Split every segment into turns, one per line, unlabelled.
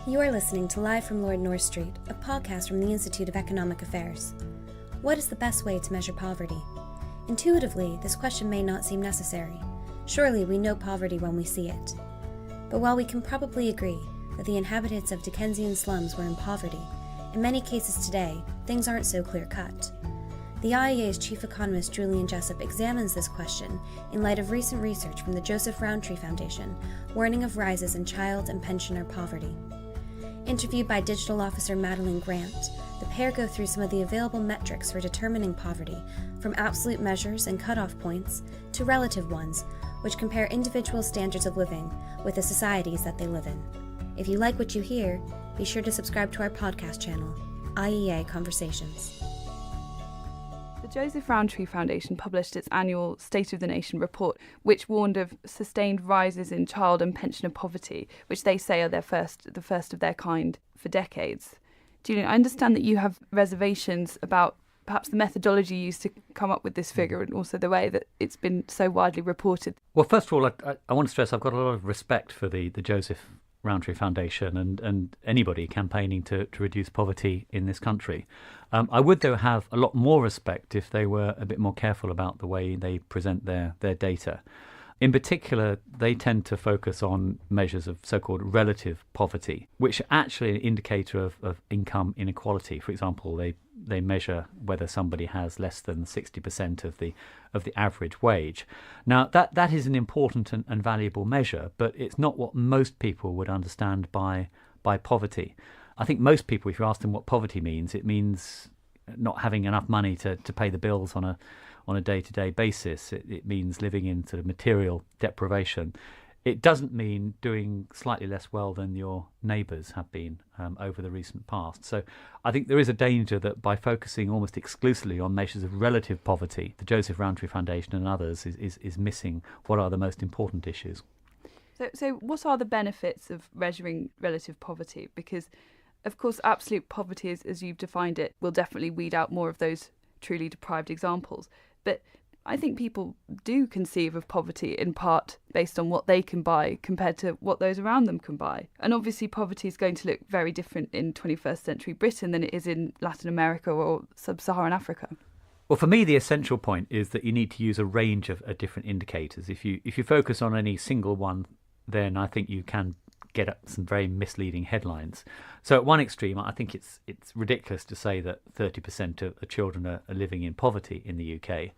You are listening to Live from Lord North Street, a podcast from the Institute of Economic Affairs. What is the best way to measure poverty? Intuitively, this question may not seem necessary. Surely we know poverty when we see it. But while we can probably agree that the inhabitants of Dickensian slums were in poverty, in many cases today, things aren't so clear-cut. The IEA's Chief Economist Julian Jessop examines this question in light of recent research from the Joseph Rowntree Foundation, warning of rises in child and pensioner poverty. Interviewed by Digital Officer Madeline Grant, the pair go through some of the available metrics for determining poverty, from absolute measures and cutoff points to relative ones, which compare individual standards of living with the societies that they live in. If you like what you hear, be sure to subscribe to our podcast channel, IEA Conversations.
The Joseph Rowntree Foundation published its annual State of the Nation report, which warned of sustained rises in child and pensioner poverty, which they say are the first of their kind for decades. Julian, I understand that you have reservations about perhaps the methodology used to come up with this figure and also the way that it's been so widely reported.
Well, first of all, I want to stress I've got a lot of respect for the Joseph Rowntree Foundation and anybody campaigning to reduce poverty in this country. I would, though, have a lot more respect if they were a bit more careful about the way they present their data. In particular, they tend to focus on measures of so-called relative poverty, which are actually an indicator of income inequality. For example, they measure whether somebody has less than 60% of the average wage. Now, that is an important and valuable measure, but it's not what most people would understand by poverty. I think most people, if you ask them what poverty means, it means not having enough money to pay the bills on a day-to-day basis. It means living in sort of material deprivation. It doesn't mean doing slightly less well than your neighbours have been over the recent past. So I think there is a danger that by focusing almost exclusively on measures of relative poverty, the Joseph Rowntree Foundation and others is missing what are the most important issues.
So what are the benefits of measuring relative poverty? Because, of course, absolute poverty, as you've defined it, will definitely weed out more of those truly deprived examples. But I think people do conceive of poverty in part based on what they can buy compared to what those around them can buy. And obviously poverty is going to look very different in 21st century Britain than it is in Latin America or sub-Saharan Africa.
Well, for me, the essential point is that you need to use a range of different indicators. If you focus on any single one, then I think you can get up some very misleading headlines. So at one extreme, I think it's ridiculous to say that 30% of children are living in poverty in the UK.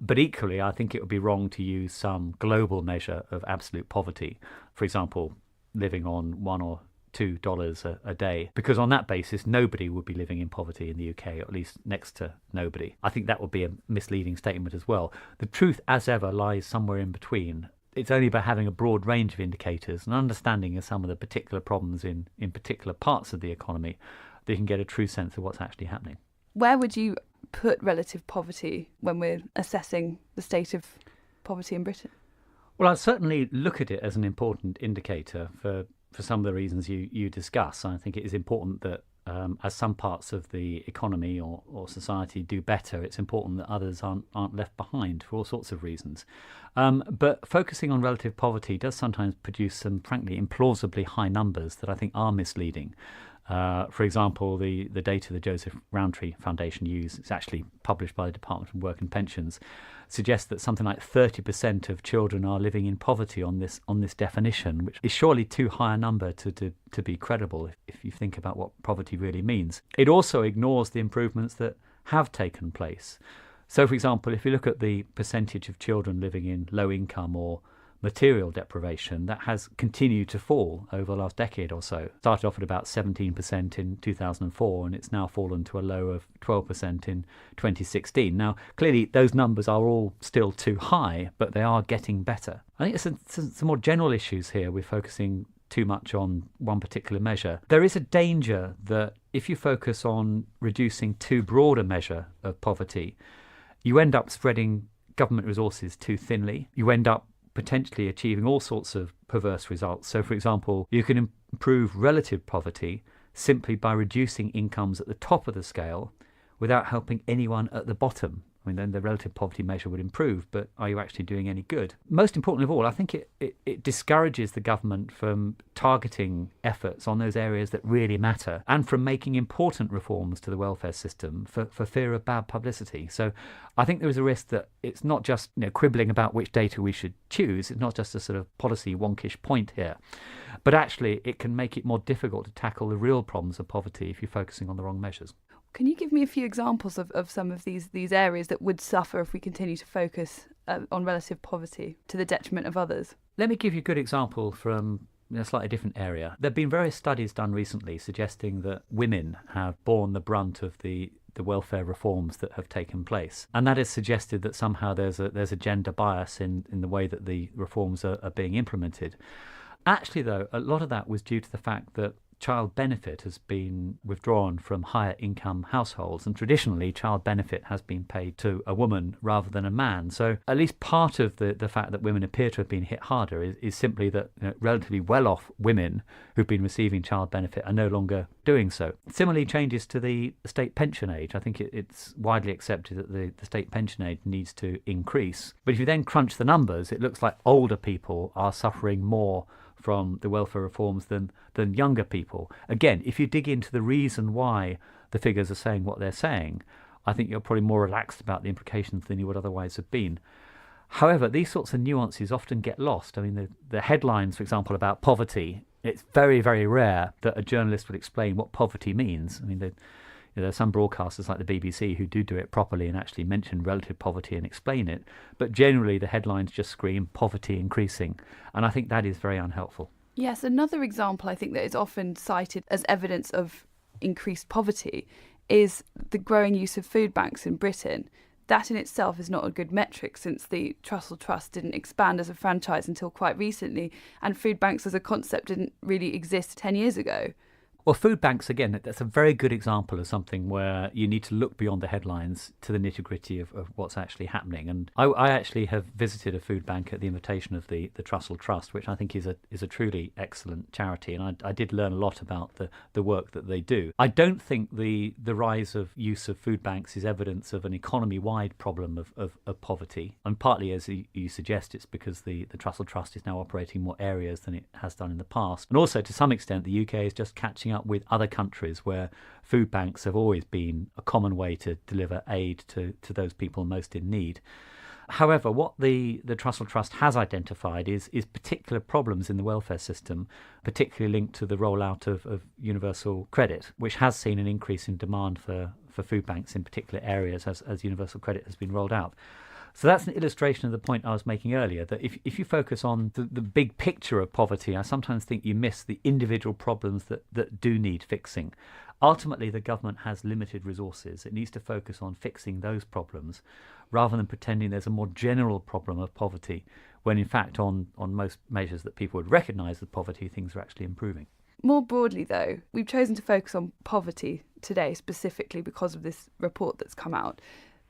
But equally, I think it would be wrong to use some global measure of absolute poverty. For example, living on $1 or $2 a day, because on that basis, nobody would be living in poverty in the UK, or at least next to nobody. I think that would be a misleading statement as well. The truth, as ever, lies somewhere in between. It's only by having a broad range of indicators and understanding of some of the particular problems in particular parts of the economy that you can get a true sense of what's actually happening.
Where would you put relative poverty when we're assessing the state of poverty in Britain?
Well, I'd certainly look at it as an important indicator for some of the reasons you discuss. I think it is important that as some parts of the economy or society do better, it's important that others aren't left behind for all sorts of reasons. But focusing on relative poverty does sometimes produce some, frankly, implausibly high numbers that I think are misleading. For example, the data the Joseph Rowntree Foundation used, it's actually published by the Department of Work and Pensions, suggests that something like 30% of children are living in poverty on this definition, which is surely too high a number to be credible if you think about what poverty really means. It also ignores the improvements that have taken place. So, for example, if you look at the percentage of children living in low income or material deprivation, that has continued to fall over the last decade or so. Started off at about 17% in 2004, and it's now fallen to a low of 12% in 2016. Now, clearly, those numbers are all still too high, but they are getting better. I think there's some more general issues here. We're focusing too much on one particular measure. There is a danger that if you focus on reducing too broad a measure of poverty, you end up spreading government resources too thinly. You end up potentially achieving all sorts of perverse results. So, for example, you can improve relative poverty simply by reducing incomes at the top of the scale without helping anyone at the bottom I mean, then the relative poverty measure would improve, but are you actually doing any good? Most importantly of all, I think it discourages the government from targeting efforts on those areas that really matter and from making important reforms to the welfare system for fear of bad publicity. So I think there is a risk that it's not just quibbling about which data we should choose. It's not just a sort of policy wonkish point here, but actually it can make it more difficult to tackle the real problems of poverty if you're focusing on the wrong measures.
Can you give me a few examples of some of these areas that would suffer if we continue to focus on relative poverty to the detriment of others?
Let me give you a good example from a slightly different area. There have been various studies done recently suggesting that women have borne the brunt of the welfare reforms that have taken place. And that has suggested that somehow there's a gender bias in the way that the reforms are being implemented. Actually, though, a lot of that was due to the fact that child benefit has been withdrawn from higher income households, and traditionally child benefit has been paid to a woman rather than a man. So at least part of the fact that women appear to have been hit harder is simply that relatively well-off women who've been receiving child benefit are no longer doing so. Similarly, changes to the state pension age. I think it's widely accepted that the state pension age needs to increase. But if you then crunch the numbers, it looks like older people are suffering more from the welfare reforms than younger people. Again, if you dig into the reason why the figures are saying what they're saying, I think you're probably more relaxed about the implications than you would otherwise have been. However, these sorts of nuances often get lost. I mean, the headlines, for example, about poverty, it's very, very rare that a journalist would explain what poverty means. I mean, there are some broadcasters like the BBC who do it properly and actually mention relative poverty and explain it. But generally, the headlines just scream poverty increasing. And I think that is very unhelpful.
Yes, another example I think that is often cited as evidence of increased poverty is the growing use of food banks in Britain. That in itself is not a good metric, since the Trussell Trust didn't expand as a franchise until quite recently, and food banks as a concept didn't really exist 10 years ago.
Well, food banks, again, that's a very good example of something where you need to look beyond the headlines to the nitty-gritty of what's actually happening. And I actually have visited a food bank at the invitation of the Trussell Trust, which I think is a truly excellent charity. And I did learn a lot about the work that they do. I don't think the rise of use of food banks is evidence of an economy-wide problem of poverty. And partly, as you suggest, it's because the Trussell Trust is now operating in more areas than it has done in the past. And also, to some extent, the UK is just catching up with other countries where food banks have always been a common way to deliver aid to those people most in need. However, what the Trussell Trust has identified is particular problems in the welfare system, particularly linked to the rollout of universal credit, which has seen an increase in demand for food banks in particular areas as universal credit has been rolled out. So that's an illustration of the point I was making earlier, that if you focus on the big picture of poverty, I sometimes think you miss the individual problems that do need fixing. Ultimately, the government has limited resources. It needs to focus on fixing those problems rather than pretending there's a more general problem of poverty, when in fact on most measures that people would recognise as poverty, things are actually improving.
More broadly, though, we've chosen to focus on poverty today specifically because of this report that's come out.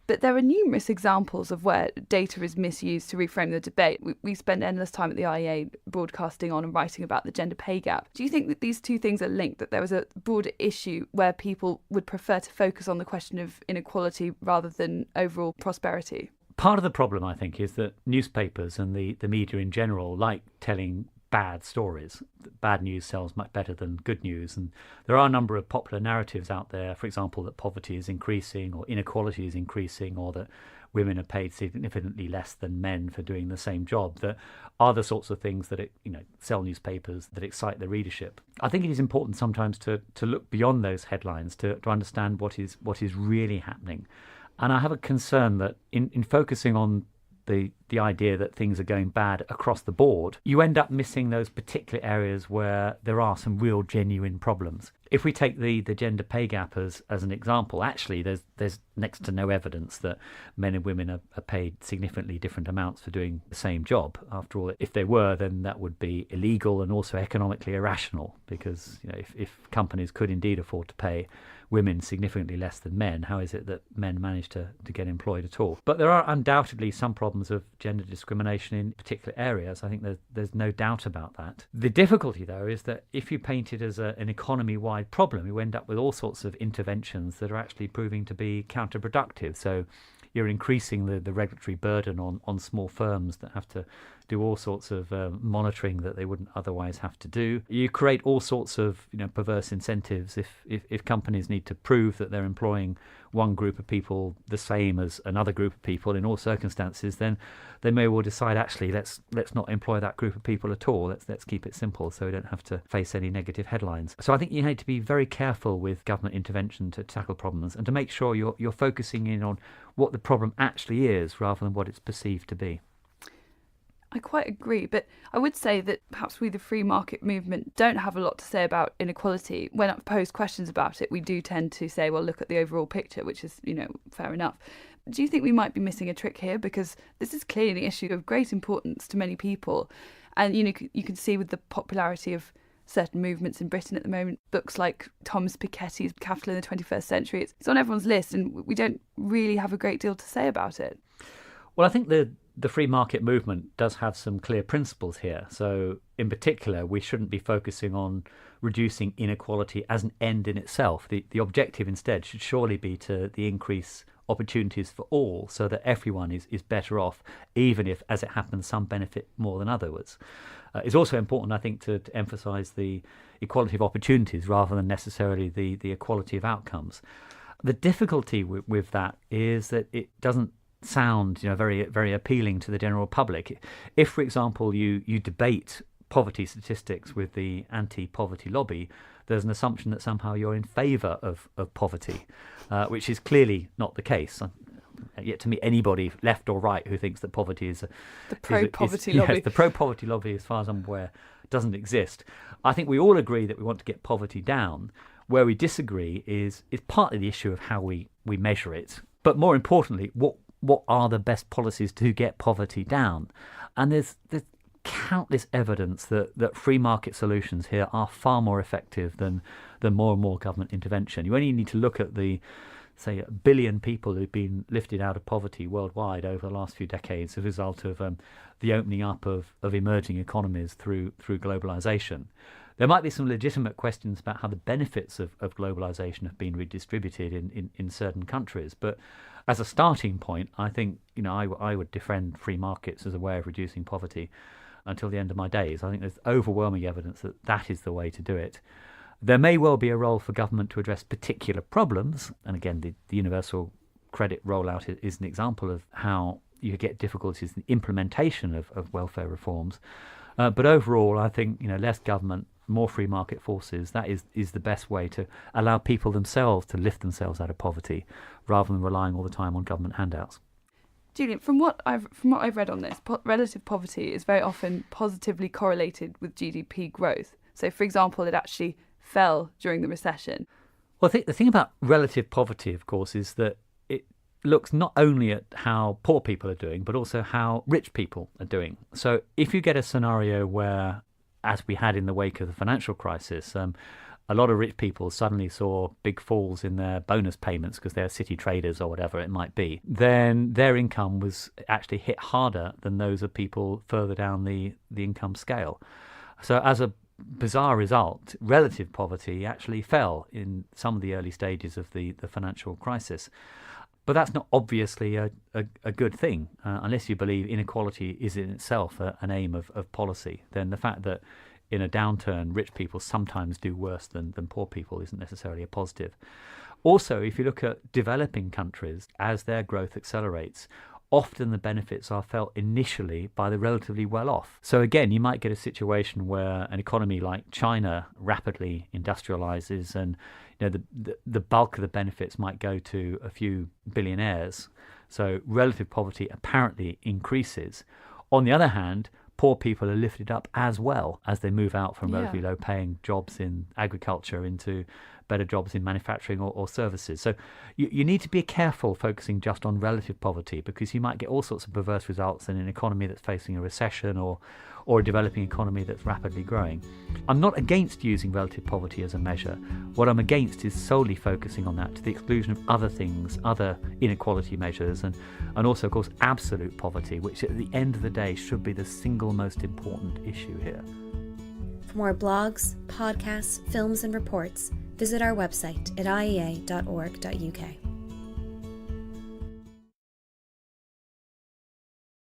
But there are numerous examples of where data is misused to reframe the debate. We spend endless time at the IEA broadcasting on and writing about the gender pay gap. Do you think that these two things are linked, that there was a broader issue where people would prefer to focus on the question of inequality rather than overall prosperity?
Part of the problem, I think, is that newspapers and the media in general like telling bad stories. Bad news sells much better than good news, and there are a number of popular narratives out there, for example, that poverty is increasing or inequality is increasing, or that women are paid significantly less than men for doing the same job, that are the sorts of things that sell newspapers, that excite the readership. I think it is important sometimes to look beyond those headlines to understand what is really happening. And I have a concern that in focusing on the idea that things are going bad across the board, you end up missing those particular areas where there are some real genuine problems. If we take the gender pay gap as an example, actually there's next to no evidence that men and women are paid significantly different amounts for doing the same job. After all, if they were, then that would be illegal and also economically irrational, because if companies could indeed afford to pay women significantly less than men, how is it that men manage to get employed at all? But there are undoubtedly some problems of gender discrimination in particular areas. I think there's no doubt about that. The difficulty, though, is that if you paint it as an economy-wide problem, you end up with all sorts of interventions that are actually proving to be counterproductive. So you're increasing the regulatory burden on small firms that have to do all sorts of monitoring that they wouldn't otherwise have to do. You create all sorts of perverse incentives. If companies need to prove that they're employing one group of people the same as another group of people in all circumstances, then they may well decide, actually, let's not employ that group of people at all. Let's keep it simple so we don't have to face any negative headlines. So I think you need to be very careful with government intervention to tackle problems and to make sure you're focusing in on what the problem actually is rather than what it's perceived to be.
I quite agree, but I would say that perhaps we, the free market movement, don't have a lot to say about inequality. When I pose questions about it, we do tend to say, well, look at the overall picture, which is, fair enough. Do you think we might be missing a trick here? Because this is clearly an issue of great importance to many people. And, you can see with the popularity of certain movements in Britain at the moment, books like Thomas Piketty's Capital in the 21st Century, it's on everyone's list, and we don't really have a great deal to say about it.
Well, I think the free market movement does have some clear principles here. So in particular, we shouldn't be focusing on reducing inequality as an end in itself. The objective instead should surely be to increase opportunities for all so that everyone is better off, even if, as it happens, some benefit more than others. It's also important, I think, to emphasise the equality of opportunities rather than necessarily the equality of outcomes. The difficulty with that is that it doesn't sound very, very appealing to the general public. If, for example, you debate poverty statistics with the anti-poverty lobby, there's an assumption that somehow you're in favour of poverty, which is clearly not the case. Yet to meet anybody, left or right, who thinks that poverty is
the pro-poverty lobby.
Yes, the pro-poverty lobby, as far as I'm aware, doesn't exist. I think we all agree that we want to get poverty down. Where we disagree is partly the issue of how we measure it, but more importantly, what are the best policies to get poverty down? And there's countless evidence that free market solutions here are far more effective than more and more government intervention. You only need to look at the, say, 1 billion people who've been lifted out of poverty worldwide over the last few decades as a result of the opening up of emerging economies through globalization. There might be some legitimate questions about how the benefits of globalization have been redistributed in certain countries, but as a starting point, I think I would defend free markets as a way of reducing poverty until the end of my days. I think there's overwhelming evidence that is the way to do it. There may well be a role for government to address particular problems, and again, the universal credit rollout is an example of how you get difficulties in the implementation of welfare reforms. But overall, I think less government, more free market forces, that is the best way to allow people themselves to lift themselves out of poverty rather than relying all the time on government handouts.
Julian, from what I've read on this, relative poverty is very often positively correlated with GDP growth. So, for example, it actually fell during the recession.
Well, I think the thing about relative poverty, of course, is that it looks not only at how poor people are doing, but also how rich people are doing. So if you get a scenario where, as we had in the wake of the financial crisis, a lot of rich people suddenly saw big falls in their bonus payments because they're city traders or whatever it might be, then their income was actually hit harder than those of people further down the income scale. So as a bizarre result, relative poverty actually fell in some of the early stages of the financial crisis. But that's not obviously a good thing, unless you believe inequality is in itself an aim of policy. Then the fact that in a downturn, rich people sometimes do worse than poor people isn't necessarily a positive. Also, if you look at developing countries, as their growth accelerates, often the benefits are felt initially by the relatively well-off. So again, you might get a situation where an economy like China rapidly industrializes and the bulk of the benefits might go to a few billionaires. So relative poverty apparently increases. On the other hand, poor people are lifted up as well as they move out from relatively low-paying jobs in agriculture into better jobs in manufacturing or services. So you need to be careful focusing just on relative poverty, because you might get all sorts of perverse results in an economy that's facing a recession or a developing economy that's rapidly growing. I'm not against using relative poverty as a measure. What I'm against is solely focusing on that to the exclusion of other things, other inequality measures, and also, of course, absolute poverty, which at the end of the day should be the single most important issue here.
For more blogs, podcasts, films, and reports, visit our website at iea.org.uk.